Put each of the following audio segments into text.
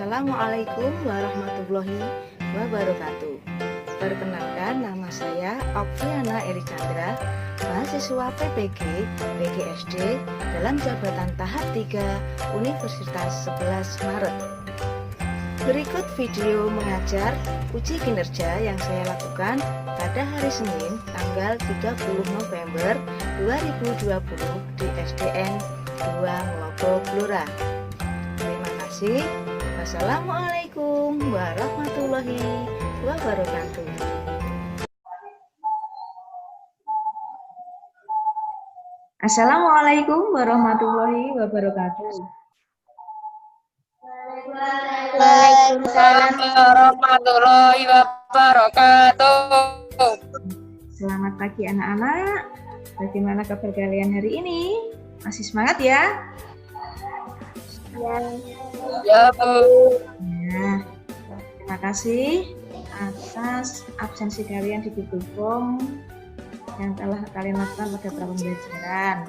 Assalamualaikum warahmatullahi wabarakatuh. Perkenalkan, nama saya Okviana Eri Chandra, mahasiswa PPG PGSD dalam jabatan tahap 3 Universitas 11 Maret. Berikut video mengajar uji kinerja yang saya lakukan pada hari Senin tanggal 30 November 2020 di SDN 2 Ngelobo Blora. Terima kasih. Wassalamualaikum warahmatullahi wabarakatuh. Assalamualaikum warahmatullahi wabarakatuh. Waalaikumsalam warahmatullahi wabarakatuh. Selamat pagi anak-anak. Bagaimana kabar kalian hari ini? Masih semangat ya? Ya, Bu. Nah, terima kasih atas absensi kalian di Google Form yang telah kalian lakukan pada pembelajaran.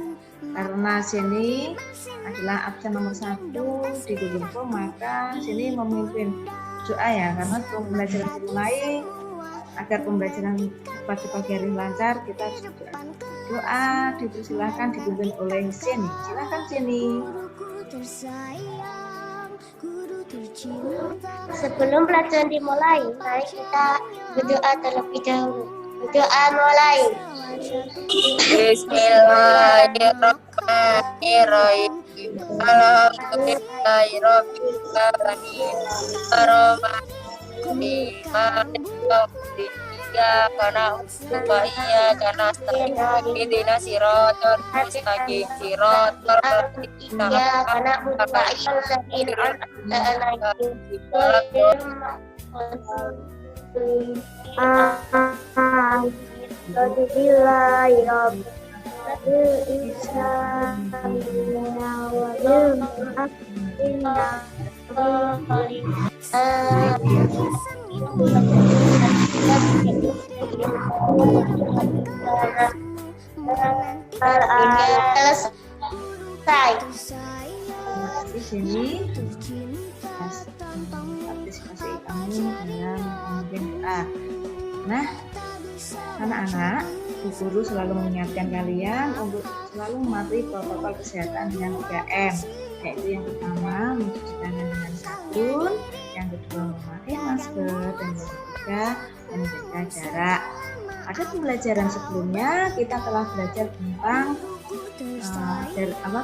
Karena sini adalah absen nomor 1 di Google Form, maka sini memimpin doa ya, karena sebelum pembelajaran dimulai agar pembelajaran pada pagi hari lancar, kita harus berdoa. Doa dipersilahkan dipimpin oleh Sini. Silakan Sini. Sebelum pelajaran dimulai, mari kita berdoa terlebih dahulu. Berdoa mulai. Bismillahirrahmanirrahim. Alhamdulillahirabbil alamin. Arrahmanirrahim. Karena wa iya karena ihdinas siratal mustaqim siratal ladzina an'amta selesai. Di sini partisipasi kamu dalam memimpin doa. Nah, anak-anak, Bu Guru selalu mengingatkan kalian untuk selalu mematuhi protokol kesehatan dengan 3M, yaitu yang pertama mencuci tangan dengan sabun, yang kedua memakai masker, dan yang ketiga menjaga jarak. Pada pembelajaran sebelumnya kita telah belajar tentang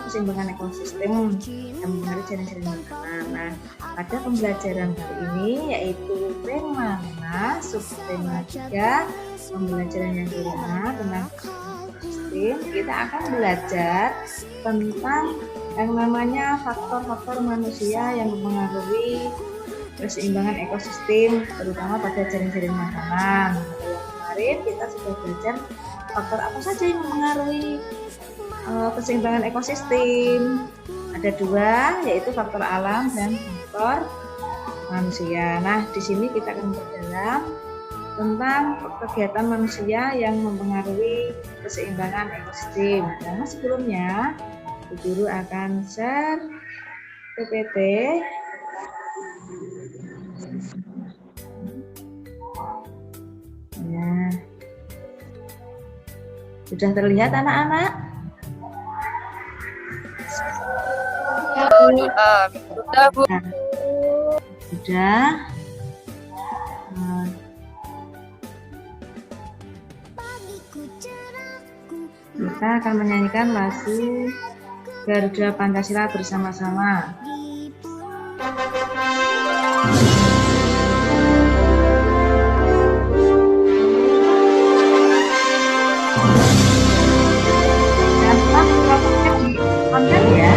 keseimbangan ekosistem yang mengenai jaring-jaring makanan. Nah, pada pembelajaran kali ini yaitu tema 5, subtema 3, pembelajaran yang kelima tentang ekosistem, kita akan belajar tentang yang namanya faktor-faktor manusia yang mempengaruhi keseimbangan ekosistem, terutama pada jaring-jaring makanan. Kemarin kita sudah belajar faktor apa saja yang mempengaruhi keseimbangan ekosistem. Ada 2, yaitu faktor alam dan faktor manusia. Nah, di sini kita akan berdalam tentang kegiatan manusia yang mempengaruhi keseimbangan ekosistem. Karena sebelumnya, Bu Guru akan share PPT. Nah, sudah terlihat anak-anak? Sudah, Bu. Nah, sudah. Kita akan menyanyikan lagu Garuda Pancasila bersama-sama. Jangan lupa di konten ya.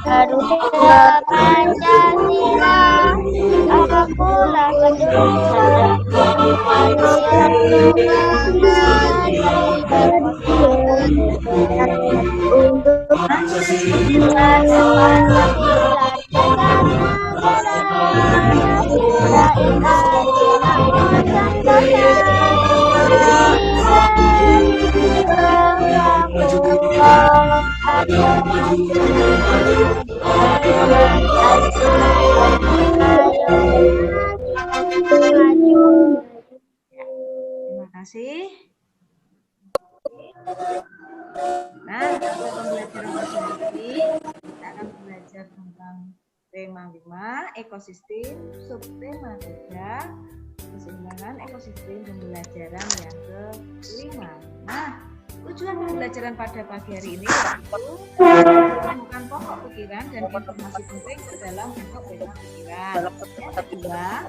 Garuda Pancasila, akulah kedua manusia untuk Pancasila. Pancasila Terima kasih. Nah, pada pembelajaran bahasa ini kita akan belajar tentang tema 5, ekosistem, subtema 3, keseimbangan ekosistem pembelajaran yang kelima. Nah, tujuan pembelajaran pada pagi hari ini yaitu menemukan pokok pikiran dan informasi penting dalam bentuk tema pikiran. Yang kedua,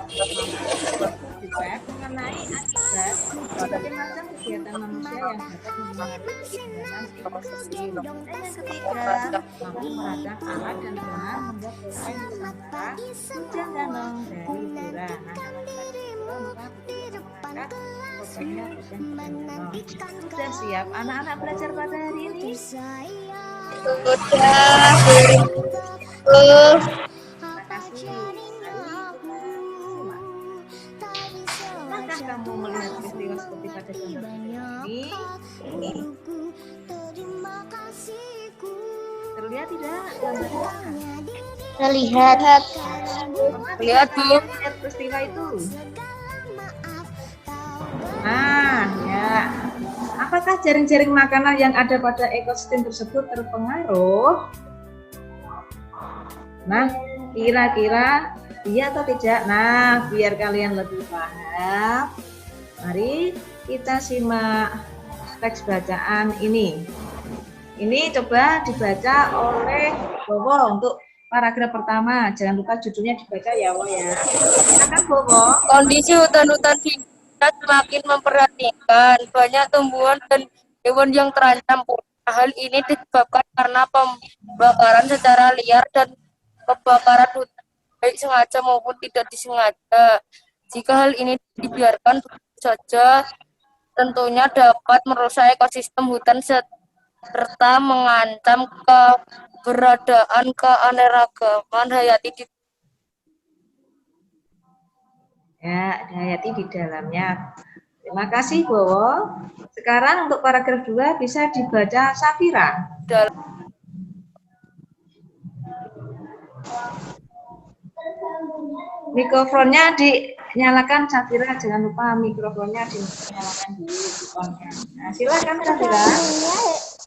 di web mengenai akibat berbagai macam kegiatan manusia yang dapat mempengaruhi keseimbangan ekosistem. Dan yang ketiga, mampu meradang alat dan bahan membuat pulpen Nusantara hujan danong dari Dura. Nah, kalau kita mengangkat pulpennya hujan danong. Sudah siap anak-anak belajar pada hari ini? Sudah. Terima kasih. Pernahkah kamu melihat peristiwa seperti pada gambar ini? Terlihat tidak gambarnya? Terlihat. Lihat, Bu. Lihat peristiwa itu. Nah, ya. Apakah jaring-jaring makanan yang ada pada ekosistem tersebut terpengaruh? Nah, kira-kira iya atau tidak? Nah, biar kalian lebih paham, mari kita simak teks bacaan ini. Ini coba dibaca oleh Bowo untuk paragraf pertama. Jangan lupa judulnya dibaca ya, Wo ya. Silakan Bowo. Kondisi hutan-hutan di Indonesia semakin memperhatikan banyak tumbuhan dan hewan yang terancam punah. Hal ini disebabkan karena pembakaran secara liar dan kebakaran hutan baik sengaja maupun tidak disengaja. Jika hal ini dibiarkan begitu saja, tentunya dapat merusak ekosistem hutan serta mengancam keberadaan keanekaragaman hayati di hayati di dalamnya. Terima kasih, Bowo. Sekarang untuk paragraf 2 bisa dibaca Safira. dalam. Mikrofonnya dinyalakan, Safira. Jangan lupa mikrofonnya dinyalakan dulu. Nah, silakan Safira.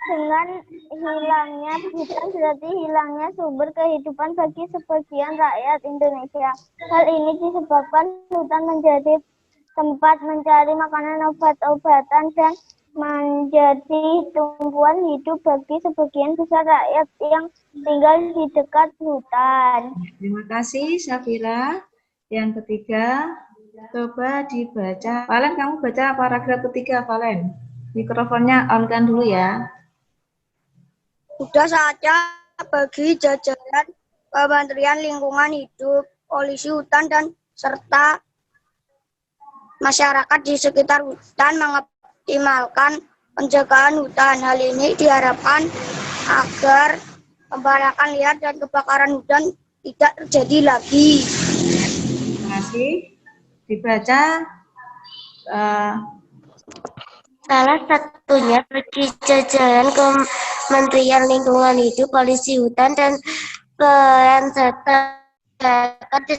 Dengan hilangnya hutan berarti hilangnya sumber kehidupan bagi sebagian rakyat Indonesia. Hal ini disebabkan hutan menjadi tempat mencari makanan, obat-obatan, dan menjadi tumpuan hidup bagi sebagian besar rakyat yang tinggal di dekat hutan. Terima kasih, Safira. Yang ketiga, coba dibaca. Valen, kamu baca paragraf ketiga, Valen. Mikrofonnya on-kan dulu ya. Sudah saatnya bagi jajaran Kementerian Lingkungan Hidup, polisi hutan, dan serta masyarakat di sekitar hutan mengoptimalkan penjagaan hutan. Hal ini diharapkan agar pembakaran liar dan kebakaran hutan tidak terjadi lagi. Terima kasih. Dibaca. Salah satunya bagi jajaran Kementerian Lingkungan Hidup, polisi hutan, dan peran serta masyarakat di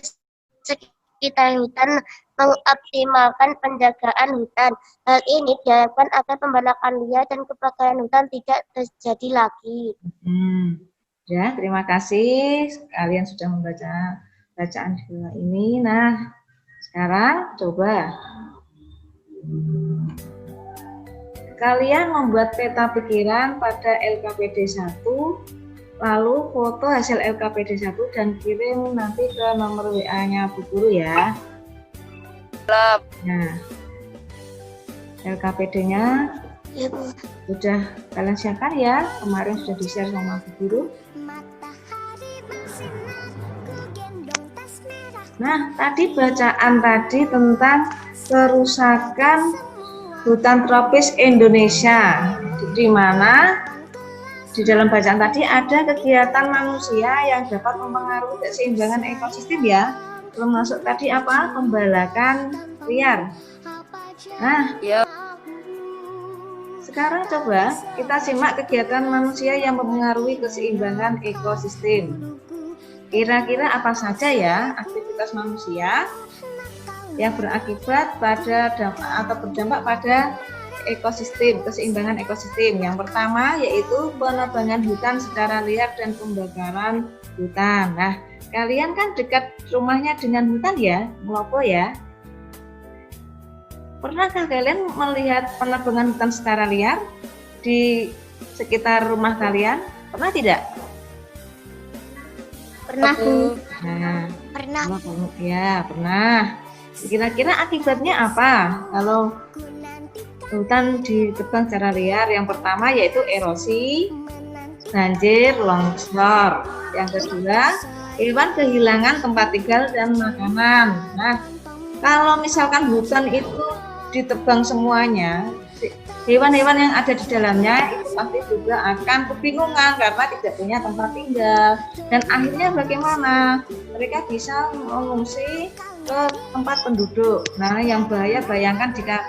sekitar hutan mengoptimalkan penjagaan hutan. Hal ini diharapkan agar pembakaran liar dan kebakaran hutan tidak terjadi lagi. Ya, terima kasih. Kalian sudah membaca bacaan kedua ini. Nah, sekarang coba kalian membuat peta pikiran pada LKPD 1, lalu foto hasil LKPD 1 dan kirim nanti ke nomor WA-nya Bu Guru ya. Nah, LKPD-nya Ya, Bu. sudah kalian siapkan ya, kemarin sudah di-share sama Bu Guru. Nah, tadi bacaan tadi tentang kerusakan hutan tropis Indonesia, di mana di dalam bacaan tadi ada kegiatan manusia yang dapat mempengaruhi keseimbangan ekosistem ya, termasuk tadi apa? Pembalakan liar. Nah, Ya. Sekarang coba kita simak kegiatan manusia yang mempengaruhi keseimbangan ekosistem. Kira-kira apa saja ya aktivitas manusia yang berakibat pada atau berdampak pada ekosistem, keseimbangan ekosistem. Yang pertama yaitu penebangan hutan secara liar dan pembakaran hutan. Nah, kalian kan dekat rumahnya dengan hutan ya, Melopo ya. Pernahkah kalian melihat penebangan hutan secara liar di sekitar rumah kalian? Pernah tidak? Pernah, Bu. Nah, Pernah. ya pernah. Kira-kira akibatnya apa kalau hutan ditebang secara liar? Yang pertama yaitu erosi, banjir, longsor. Yang kedua, hewan kehilangan tempat tinggal dan makanan. Nah, kalau misalkan hutan itu ditebang semuanya, hewan-hewan yang ada di dalamnya itu pasti juga akan kebingungan karena tidak punya tempat tinggal. Dan akhirnya bagaimana? Mereka bisa mengungsi ke tempat penduduk. Nah, yang bahaya bayangkan jika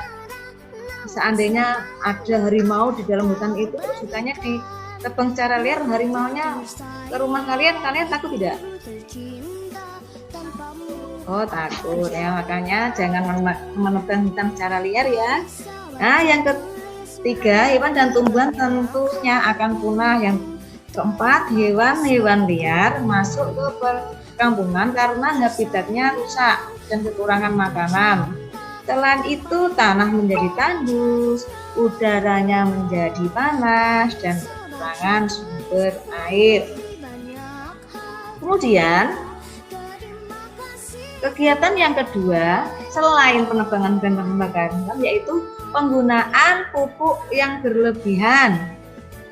seandainya ada harimau di dalam hutan itu, terus hutannya ditebang secara liar, harimaunya ke rumah kalian takut tidak? Oh, takut ya, makanya jangan menebang hutan secara liar ya. Nah, yang ketiga, hewan dan tumbuhan tentunya akan punah. Yang keempat, hewan-hewan liar masuk ke perkampungan karena habitatnya rusak dan kekurangan makanan. Selain itu, tanah menjadi tandus, udaranya menjadi panas, dan kekurangan sumber air. Kemudian, kegiatan yang kedua, selain penebangan dan pembakaran, yaitu penggunaan pupuk yang berlebihan.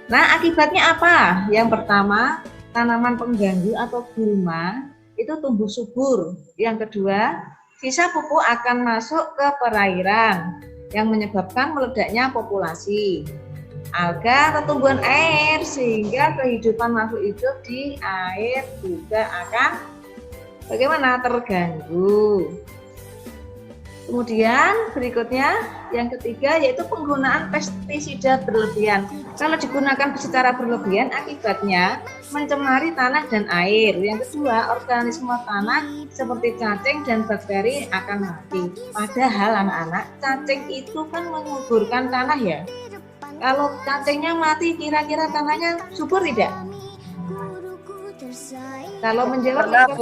Nah, akibatnya apa? Yang pertama, tanaman pengganggu atau gulma itu tumbuh subur. Yang kedua, sisa pupuk akan masuk ke perairan yang menyebabkan meledaknya populasi alga atau tumbuhan air, sehingga kehidupan makhluk hidup di air juga akan bagaimana? Terganggu. Kemudian berikutnya yang ketiga yaitu penggunaan pestisida berlebihan. Kalau digunakan secara berlebihan akibatnya mencemari tanah dan air. Yang kedua, organisme tanah seperti cacing dan bakteri akan mati. Padahal anak-anak, cacing itu kan menyuburkan tanah ya. Kalau cacingnya mati, kira-kira tanahnya subur tidak? Kalau menjawab,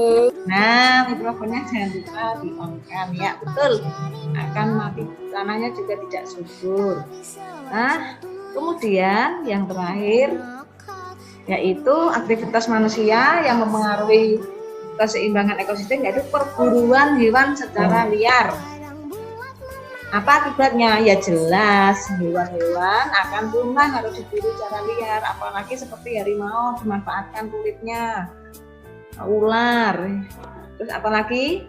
nah mikrofonnya jangan lupa di-on-kan ya, betul, akan mati, tanahnya juga tidak subur. Nah, kemudian yang terakhir yaitu aktivitas manusia yang mempengaruhi keseimbangan ekosistem, yaitu perburuan hewan secara liar. Apa akibatnya? Ya jelas, hewan-hewan akan punah harus diburu secara liar, apalagi seperti harimau dimanfaatkan kulitnya, ular, terus apalagi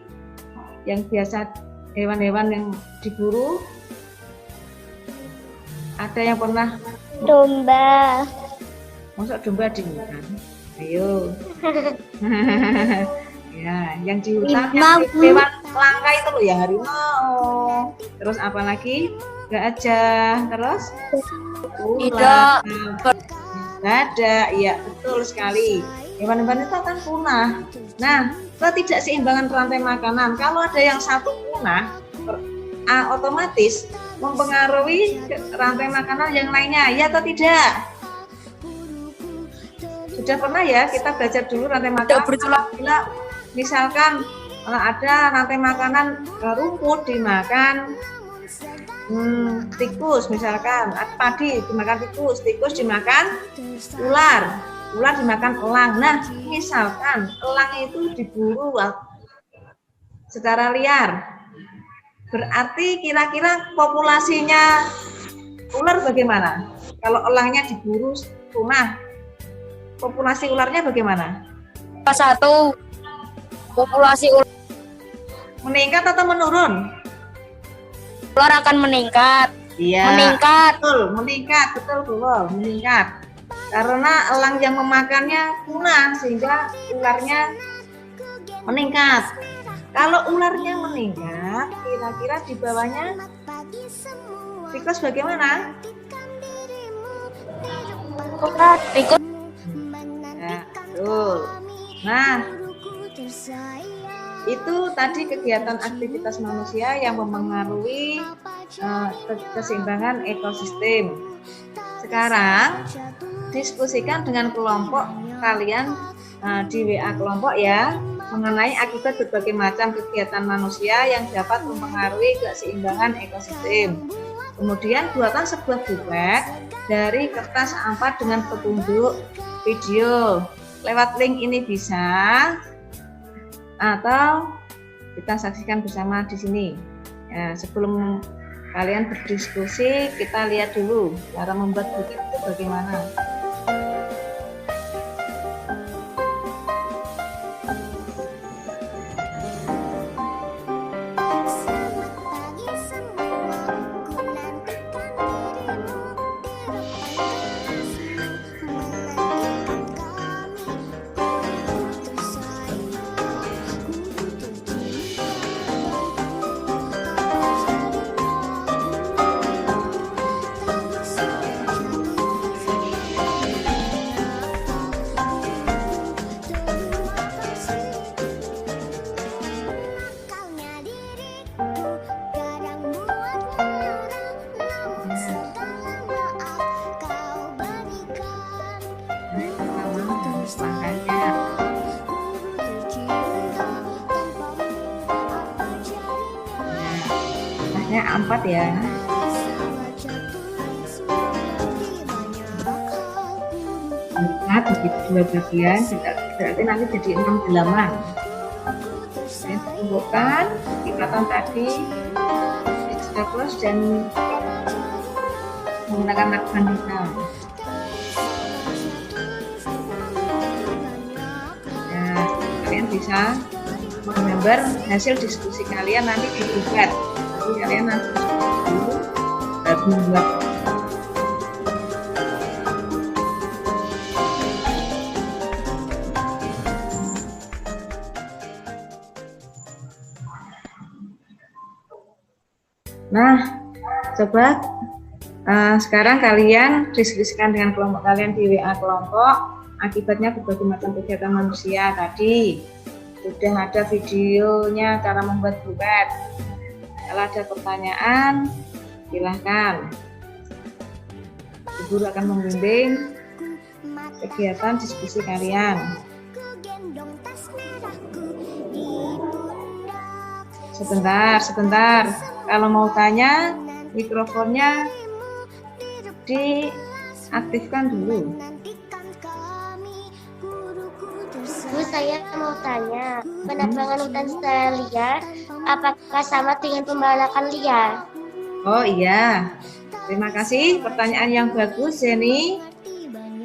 yang biasa hewan-hewan yang diburu, ada yang pernah Domba. masuk domba di hutan? Ayo. Ya, yang di hutan yang hewan langka itu loh ya, harimau. Terus apalagi? Gajah, terus ular, gada, iya betul sekali. Hewan-hewan itu akan punah. Nah, ketidakseimbangan rantai makanan. Kalau ada yang satu punah, otomatis mempengaruhi rantai makanan yang lainnya, ya atau tidak? Sudah pernah ya kita belajar dulu rantai makanan. Bila misalkan ada rantai makanan rumput dimakan tikus, misalkan padi dimakan tikus, tikus dimakan ular, ular dimakan elang. Nah, misalkan elang itu diburu secara liar, berarti kira-kira populasinya ular bagaimana? Kalau elangnya diburu punah, populasi ularnya bagaimana? Satu, populasi Meningkat atau menurun? ular akan meningkat. Iya. Meningkat. Betul, meningkat. Karena elang yang memakannya punah sehingga ularnya meningkat. Kalau ularnya meningkat, kira-kira di bawahnya tikus bagaimana? Ustaz. Ikut. Ya, betul. Nah, itu tadi kegiatan aktivitas manusia yang mempengaruhi keseimbangan ekosistem. Sekarang diskusikan dengan kelompok kalian di WA kelompok ya, mengenai akibat berbagai macam kegiatan manusia yang dapat mempengaruhi keseimbangan ekosistem. Kemudian buatkan sebuah buklet dari kertas A4 dengan petunjuk video. Lewat link ini bisa, atau kita saksikan bersama di sini. Ya, sebelum kalian berdiskusi, kita lihat dulu cara membuat buklet itu bagaimana. A4 ya. Lihat begitu dua bagian, berarti nanti jadi 6 halaman. Saya tunjukkan ikatan tadi, staples dan menggunakan lakban hitam. Nah, kalian bisa menggambar hasil diskusi kalian nanti di buklet. Jadi kalian nanti baru membuat. Nah, coba sekarang kalian diskusikan dengan kelompok kalian di WA kelompok akibatnya berbagai macam kegiatan manusia tadi. Sudah ada videonya cara membuat buklet. Kalau ada pertanyaan, silahkan. Ibu akan membimbing kegiatan diskusi kalian. Sebentar. Kalau mau tanya, mikrofonnya diaktifkan dulu. Bu, saya mau tanya, penebangan hutan secara liar apakah sama dengan pembalakan liar? Oh iya, terima kasih pertanyaan yang bagus, Jenny.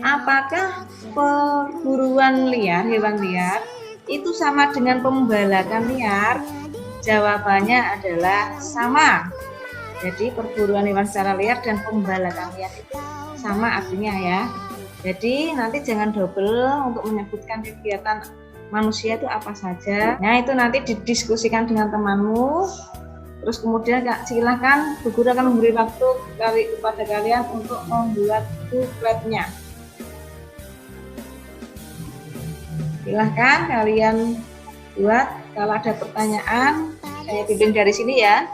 Apakah perburuan liar, hewan liar, itu sama dengan pembalakan liar? Jawabannya adalah sama. Jadi perburuan hewan secara liar dan pembalakan liar itu sama artinya ya. Jadi nanti jangan double untuk menyebutkan kegiatan manusia itu apa saja. Nah itu nanti didiskusikan dengan temanmu. Terus kemudian silahkan Bu Guru akan memberi waktu kepada kalian untuk membuat bukletnya. Silahkan kalian buat. Kalau ada pertanyaan, saya bimbing dari sini ya.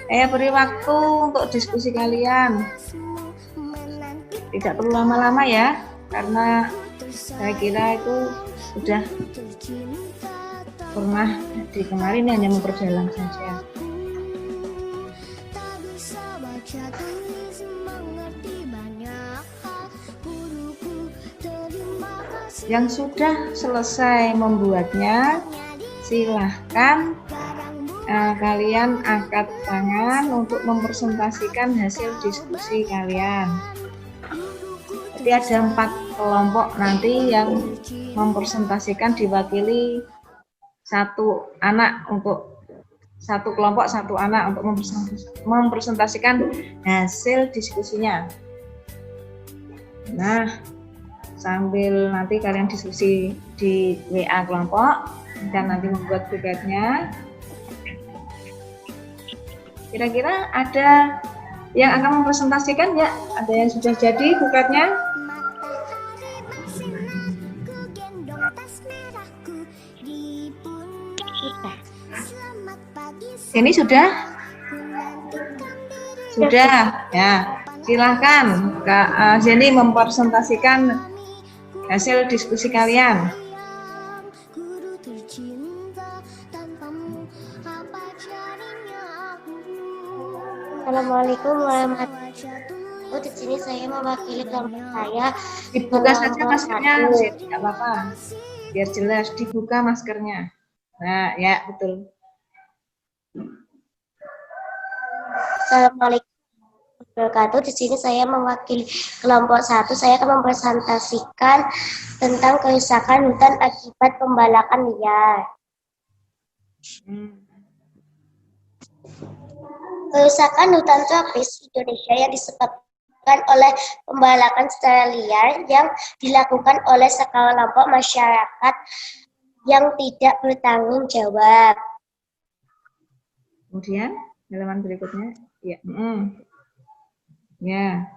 Saya beri waktu untuk diskusi kalian. Tidak perlu lama-lama ya, karena saya kira itu sudah pernah di kemarin hanya memperdalam saja. Yang sudah selesai membuatnya, silahkan kalian angkat tangan untuk mempresentasikan hasil diskusi kalian. Jadi ada 4 kelompok nanti yang mempresentasikan, diwakili 1 anak untuk 1 kelompok 1 anak untuk mempresentasikan hasil diskusinya. Nah, sambil nanti kalian diskusi di WA kelompok dan nanti membuat bukletnya. Kira-kira ada yang akan mempresentasikan ya? Ada yang sudah jadi bukletnya? Ini sudah? Sudah, ya. Silahkan Kak Zeni mempresentasikan hasil diskusi kalian. Assalamualaikum warahmatullahi wabarakatuh. Di sini saya mewakili kelompok saya. Dibuka saja kelompok maskernya, satu. tidak apa-apa. Biar jelas, dibuka maskernya. Nah, ya betul. Assalamualaikum warahmatullahi wabarakatuh. Di sini saya mewakili kelompok satu. Saya akan mempresentasikan tentang kerusakan hutan akibat pembalakan liar. Kerusakan hutan tropis Indonesia yang disebabkan oleh pembalakan secara liar yang dilakukan oleh sekelompok masyarakat yang tidak bertanggung jawab. Kemudian halaman berikutnya, ya. Ya.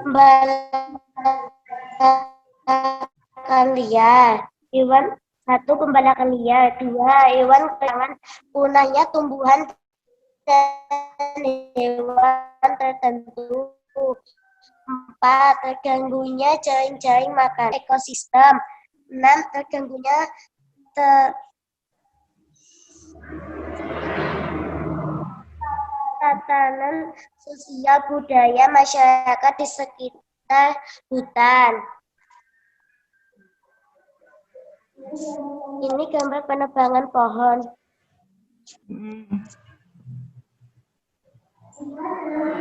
Pembalakan liar. Hewan. 1. Pembalakan liar. 2. Hewan kehilangan punahnya tumbuhan dan hewan tertentu. 4. Terganggunya jaring-jaring makan ekosistem. 6. Terganggunya tatanan sosial budaya masyarakat di sekitar hutan. Ini gambar penebangan pohon.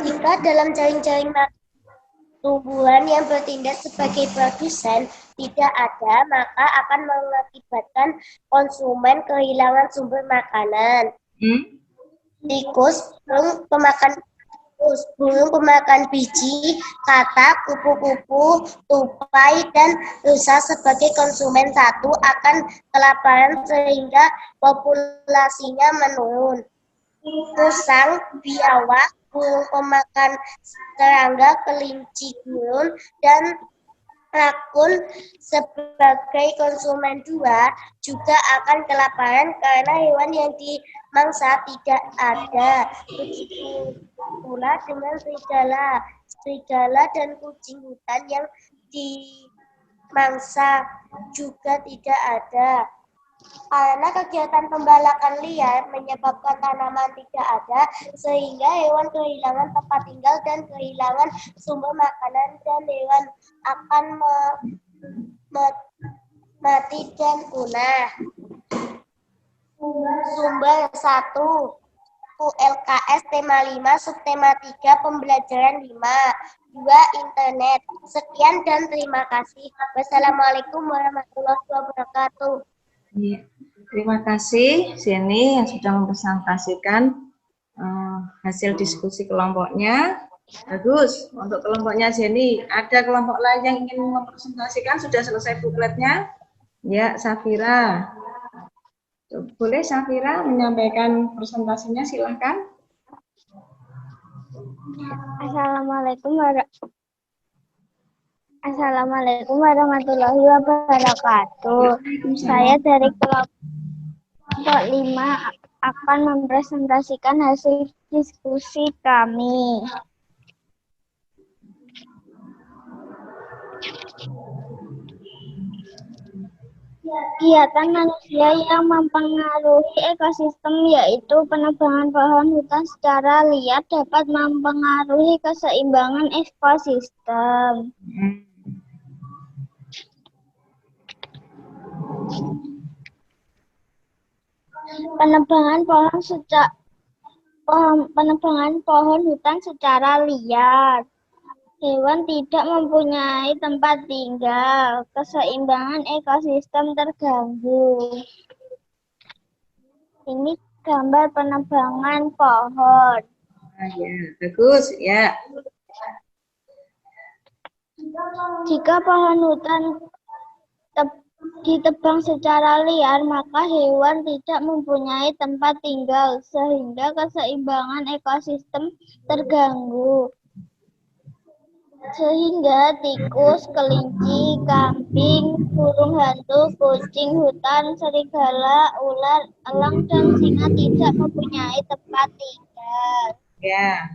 Jika dalam jaring-jaring tumbuhan yang bertindak sebagai produsen tidak ada, maka akan mengakibatkan konsumen kehilangan sumber makanan. Tikus, burung pemakan biji, katak, kupu-kupu, tupai, dan rusa sebagai konsumen satu akan kelaparan sehingga populasinya menurun. Musang, biawak, burung pemakan serangga, kelinci gurun, dan rakun sebagai konsumen dua juga akan kelaparan karena hewan yang dimangsa tidak ada. Begitu pula dengan serigala dan kucing hutan yang dimangsa juga tidak ada. Karena kegiatan pembalakan liar menyebabkan tanaman tidak ada, sehingga hewan kehilangan tempat tinggal dan kehilangan sumber makanan, dan hewan akan mati dan punah. Sumber 1. ULKS tema 5, subtema 3, pembelajaran 5. 2. Internet. Sekian dan terima kasih. Wassalamualaikum warahmatullahi wabarakatuh. Ya, terima kasih Zeni yang sudah mempresentasikan hasil diskusi kelompoknya. Bagus, untuk kelompoknya Zeni. Ada kelompok lain yang ingin mempresentasikan? Sudah selesai bukletnya? Ya, Safira. Boleh Safira menyampaikan presentasinya, silahkan. Assalamualaikum warahmatullahi wabarakatuh. Saya dari kelompok 5 akan mempresentasikan hasil diskusi kami. Kegiatan manusia yang mempengaruhi ekosistem yaitu penebangan pohon hutan secara liar dapat mempengaruhi keseimbangan ekosistem. Penebangan pohon hutan secara liar. Hewan tidak mempunyai tempat tinggal, keseimbangan ekosistem terganggu. Ini gambar penebangan pohon. Ya, bagus, ya. Jika pohon hutan ditebang secara liar, maka hewan tidak mempunyai tempat tinggal, sehingga keseimbangan ekosistem terganggu. Sehingga tikus, kelinci, kambing, burung hantu, kucing hutan, serigala, ular, elang, dan singa tidak mempunyai tempat tinggal. Ya.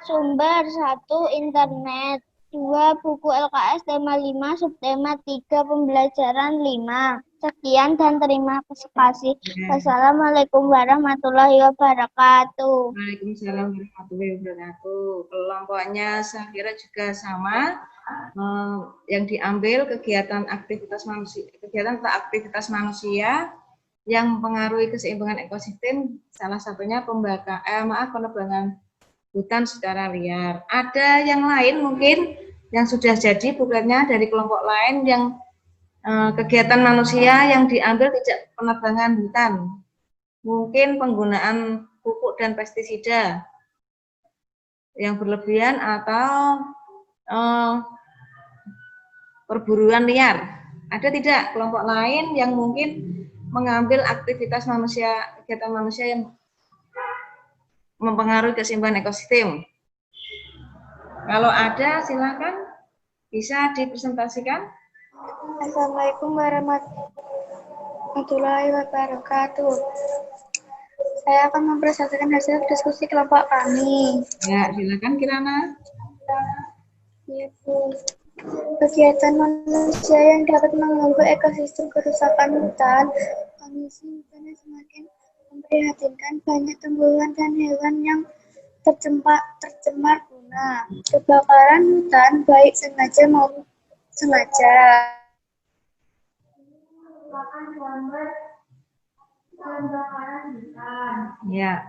Sumber 1. Internet. 2. Buku LKS tema 5, subtema 3, pembelajaran 5. Sekian dan terima kasih. Wassalamualaikum warahmatullahi wabarakatuh. Waalaikumsalam warahmatullahi wabarakatuh. Kelompoknya saya kira juga sama. Yang diambil kegiatan aktivitas manusia, kegiatan atau aktivitas manusia yang mempengaruhi keseimbangan ekosistem, salah satunya penebangan hutan secara liar. Ada yang lain mungkin yang sudah jadi bukletnya dari kelompok lain yang kegiatan manusia yang diambil tidak penebangan hutan, mungkin penggunaan pupuk dan pestisida yang berlebihan atau perburuan liar. Ada tidak kelompok lain yang mungkin mengambil aktivitas manusia, kegiatan manusia yang mempengaruhi keseimbangan ekosistem? Kalau ada, silakan bisa dipresentasikan. Assalamualaikum warahmatullahi wabarakatuh. Saya akan mempresentasikan hasil diskusi kelompok kami. Ya, silakan Kirana. Ya, Bu. Kegiatan manusia yang dapat mengganggu ekosistem kerusakan hutan, kondisi hutan semakin memprihatinkan, banyak tumbuhan dan hewan yang tercemar guna kebakaran hutan, baik sengaja maupun sengaja. Ya.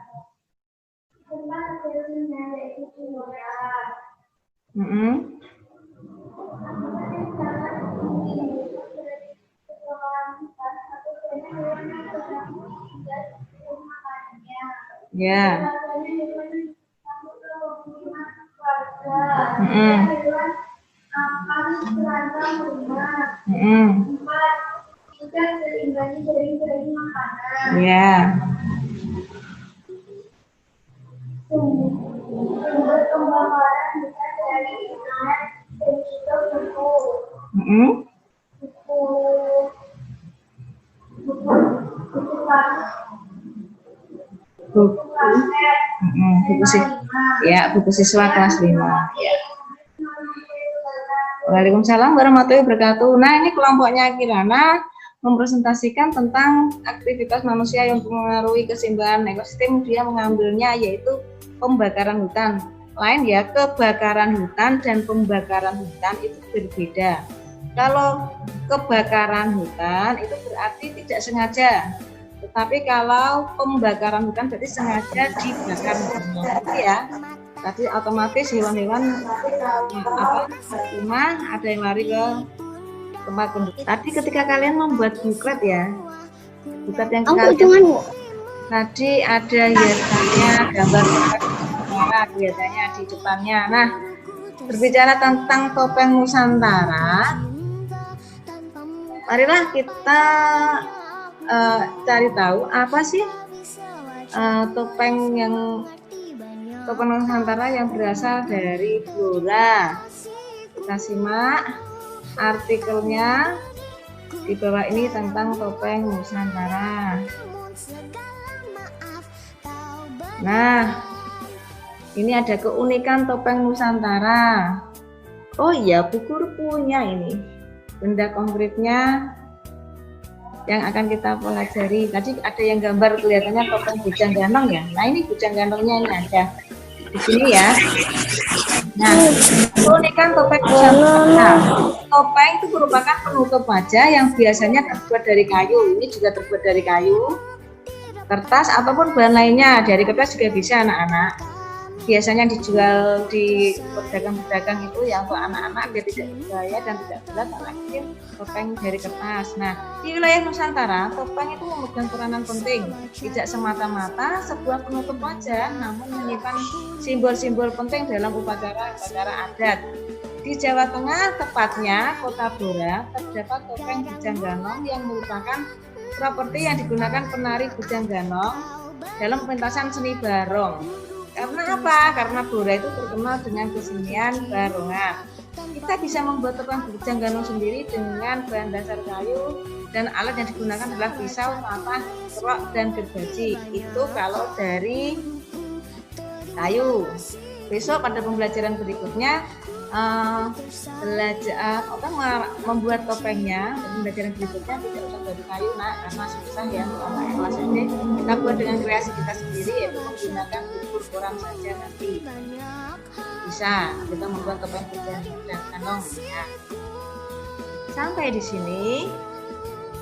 Ya. Ya. Buku siswa kelas 5. Ya. Waalaikumsalam warahmatullahi wabarakatuh. Nah, ini kelompoknya Kirana mempresentasikan tentang aktivitas manusia yang mempengaruhi keseimbangan ekosistem. Dia mengambilnya yaitu pembakaran hutan. Lain ya, kebakaran hutan dan pembakaran hutan itu berbeda. Kalau kebakaran hutan itu berarti tidak sengaja. Tetapi kalau pembakaran hutan berarti sengaja dibakar ya. Tadi otomatis hewan-hewan rumah ada yang lari ke tempat penduduk. Tadi ketika kalian membuat buklet ya, buklet yang kalian tadi ada hiasannya, gambar merah biasanya di depannya. Nah, berbicara tentang topeng Nusantara, marilah kita cari tahu apa sih topeng Nusantara yang berasal dari Blora. Kita simak artikelnya di bawah ini tentang topeng Nusantara. Nah, ini ada keunikan topeng Nusantara. Oh iya, buku punya ini benda konkretnya yang akan kita pelajari. Tadi ada yang gambar kelihatannya topeng Bujang Ganong ya. Nah, ini Bujang Ganongnya ini ada di sini ya. Nah, keunikan topeng Nusantara. Topeng itu merupakan penutup wajah yang biasanya terbuat dari kayu. Ini juga terbuat dari kayu, kertas ataupun bahan lainnya. Dari kertas juga bisa anak-anak. Biasanya dijual di pedagang-pedagang itu ya untuk anak-anak biar tidak berbahaya dan tidak berat, bikin topeng dari kertas. Nah, di wilayah Nusantara, topeng itu memegang peranan penting. Tidak semata-mata sebuah penutup wajah, namun menyimpan simbol-simbol penting dalam upacara adat. Di Jawa Tengah, tepatnya Kota Blora, terdapat topeng Bujang Ganong yang merupakan properti yang digunakan penari Bujang Ganong dalam pementasan seni barong. Karena apa? Karena Blora itu terkenal dengan kesenian barongan. Kita bisa membuat topeng bujang ganong sendiri dengan bahan dasar kayu dan alat yang digunakan adalah pisau, patah, kerok, dan gergaji. Itu kalau dari kayu. Besok pada pembelajaran berikutnya membuat topengnya. Pembelajaran berikutnya tidak usah dari kayu nak, karena susah ya anak kelas SD. Kita buat dengan kreasi kita sendiri, yaitu menggunakan bubur koran saja nanti. Bisa kita membuat topeng bujang ganong ya. Sampai di sini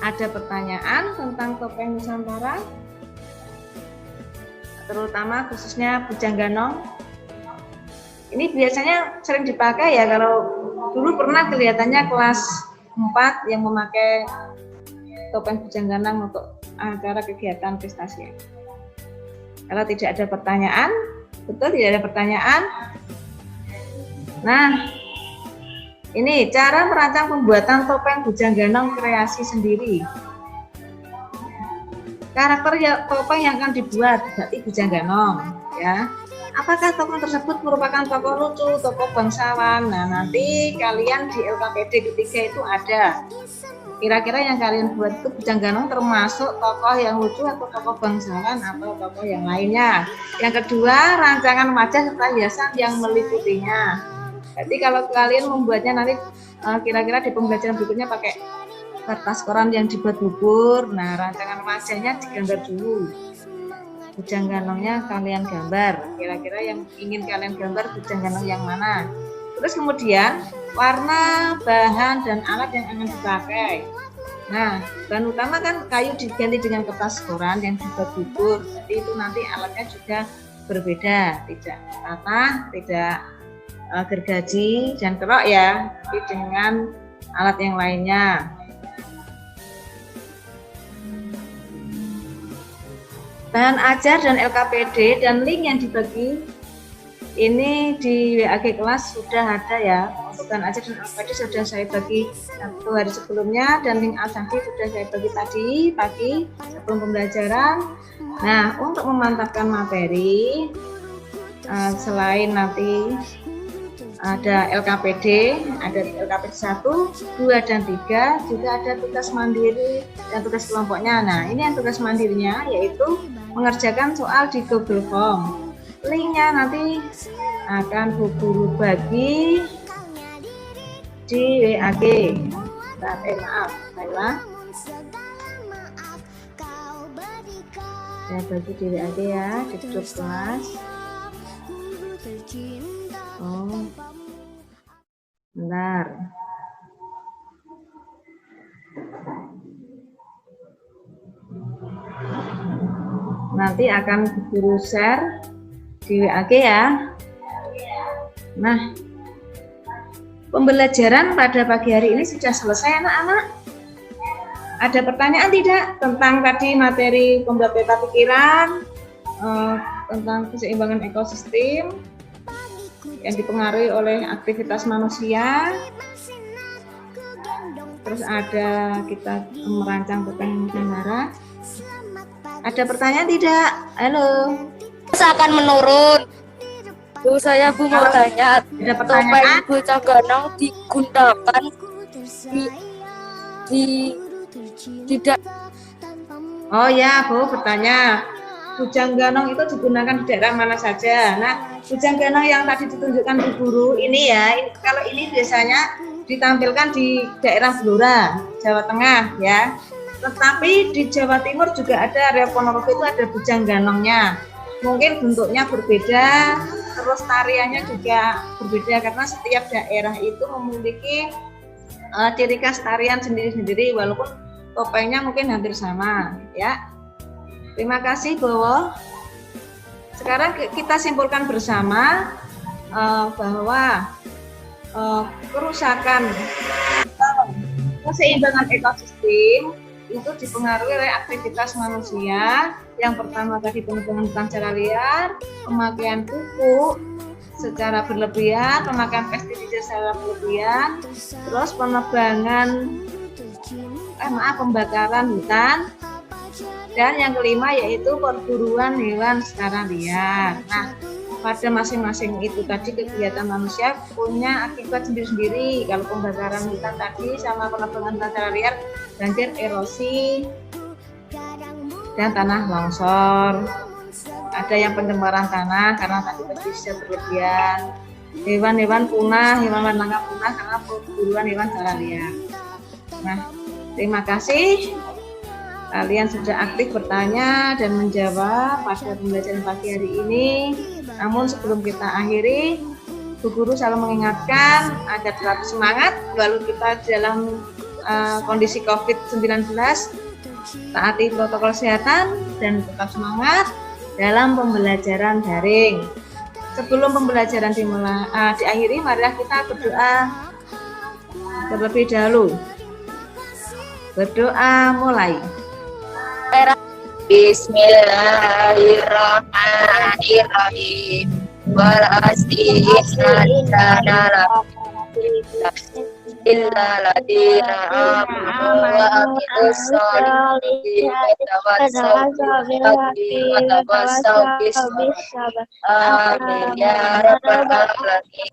ada pertanyaan tentang topeng Nusantara, terutama khususnya bujang ganong. Ini biasanya sering dipakai ya, kalau dulu pernah kelihatannya kelas 4 yang memakai topeng bujang ganong untuk acara kegiatan prestasi. Kalau tidak ada pertanyaan, betul tidak ada pertanyaan? Nah, ini cara merancang pembuatan topeng bujang ganong kreasi sendiri. Karakter topeng yang akan dibuat berarti bujang ganong ya. Apakah tokoh tersebut merupakan tokoh lucu, tokoh bangsawan? Nah, nanti kalian di LKPD ketiga itu ada. Kira-kira yang kalian buat itu bujang ganong termasuk tokoh yang lucu atau tokoh bangsawan atau tokoh yang lainnya. Yang kedua, rancangan wajah serta hiasan yang meliputinya. Jadi kalau kalian membuatnya nanti kira-kira di pembelajaran berikutnya pakai kertas koran yang dibuat bubur. Nah, rancangan wajahnya digambar dulu. Bujang ganongnya kalian gambar, kira-kira yang ingin kalian gambar bujang ganong yang mana. Terus kemudian warna, bahan, dan alat yang akan dipakai. Nah, bahan utama kan kayu diganti dengan kertas koran yang dibuat bubur. Jadi itu nanti alatnya juga berbeda, tidak patah, tidak gergaji dan kerok ya, tapi dengan alat yang lainnya. Bahan ajar dan LKPD dan link yang dibagi ini di WAG kelas sudah ada ya. Untuk bahan ajar dan LKPD sudah saya bagi 1 hari sebelumnya, dan link Asandi sudah saya bagi tadi pagi sebelum pembelajaran. Nah, untuk memantapkan materi selain nanti ada LKPD, ada LKPD 1, 2, dan 3, juga ada tugas mandiri dan tugas kelompoknya. Nah, ini yang tugas mandirinya yaitu mengerjakan soal di Google Form. Linknya nanti akan guru bagi di WAG. Maaf, baiklah. Saya bagi di WAG ya, di grup kelas. Oh, bentar. Nanti akan guru share di WAG ya. Nah, pembelajaran pada pagi hari ini sudah selesai anak-anak. Ada pertanyaan tidak tentang tadi materi pembuat peta pikiran, tentang keseimbangan ekosistem yang dipengaruhi oleh aktivitas manusia? Terus ada kita merancang topeng Nusantara. Ada pertanyaan tidak? Halo. Akan menurun. Bu, saya mau tanya, Ada topeng pertanyaan? bujang ganong digunakan tidak. Oh ya, Bu bertanya. Bujang ganong itu digunakan di daerah mana saja? Nah, bujang ganong yang tadi ditunjukkan Bu Guru ini ya, kalau ini biasanya ditampilkan di daerah Blora, Jawa Tengah ya. Tetapi di Jawa Timur juga ada, area Ponorogo itu ada bujang ganongnya. Mungkin bentuknya berbeda, terus tariannya juga berbeda karena setiap daerah itu memiliki ciri khas tarian sendiri-sendiri, walaupun topengnya mungkin hampir sama ya. Terima kasih Bowo. Sekarang kita simpulkan bersama bahwa kerusakan keseimbangan ekosistem itu dipengaruhi oleh aktivitas manusia. Yang pertama tadi penebangan hutan secara liar, pemakaian pupuk secara berlebihan, pemakaian pestisida secara berlebihan, terus pembakaran hutan, dan yang kelima yaitu perburuan hewan secara liar. Nah, pada masing-masing itu tadi kegiatan manusia punya akibat sendiri-sendiri. Kalau pembakaran hutan tadi sama penebangan secara liar, banjir, erosi, dan tanah longsor. Ada yang pencemaran tanah karena tadi pestisida berlebihan. Hewan-hewan punah, hewan langka punah karena perburuan hewan secara liar. Nah, terima kasih. Kalian sudah aktif bertanya dan menjawab pada pembelajaran pagi hari ini. Namun sebelum kita akhiri, Bu Guru selalu mengingatkan agar tetap semangat walau kita dalam kondisi COVID-19, taati protokol kesehatan dan tetap semangat dalam pembelajaran daring. Sebelum pembelajaran diakhiri, marilah kita berdoa terlebih dahulu. Berdoa mulai. Bismillahirrahmanirrahim. Wal asri illa ladina amanu wa aqidus sholihati wa tawassaw bis sabr. Amin ya rabbal alamin.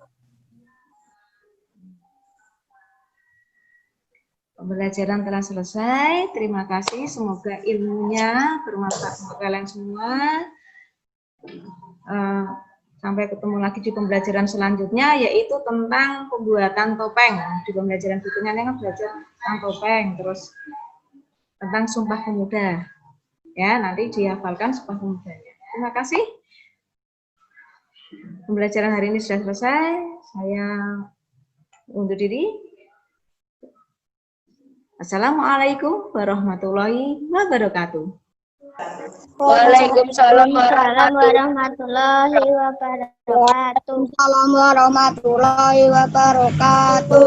Pembelajaran telah selesai. Terima kasih. Semoga ilmunya bermanfaat untuk kalian semua. Sampai ketemu lagi di pembelajaran selanjutnya, yaitu tentang pembuatan topeng. Di pembelajaran berikutnya kan belajar tentang topeng, terus tentang Sumpah Pemuda. Ya, nanti dihafalkan Sumpah Pemudanya. Terima kasih. Pembelajaran hari ini sudah selesai. Saya undur diri. Assalamualaikum warahmatullahi wabarakatuh. Waalaikumsalam warahmatullahi wabarakatuh. Assalamualaikum warahmatullahi wabarakatuh.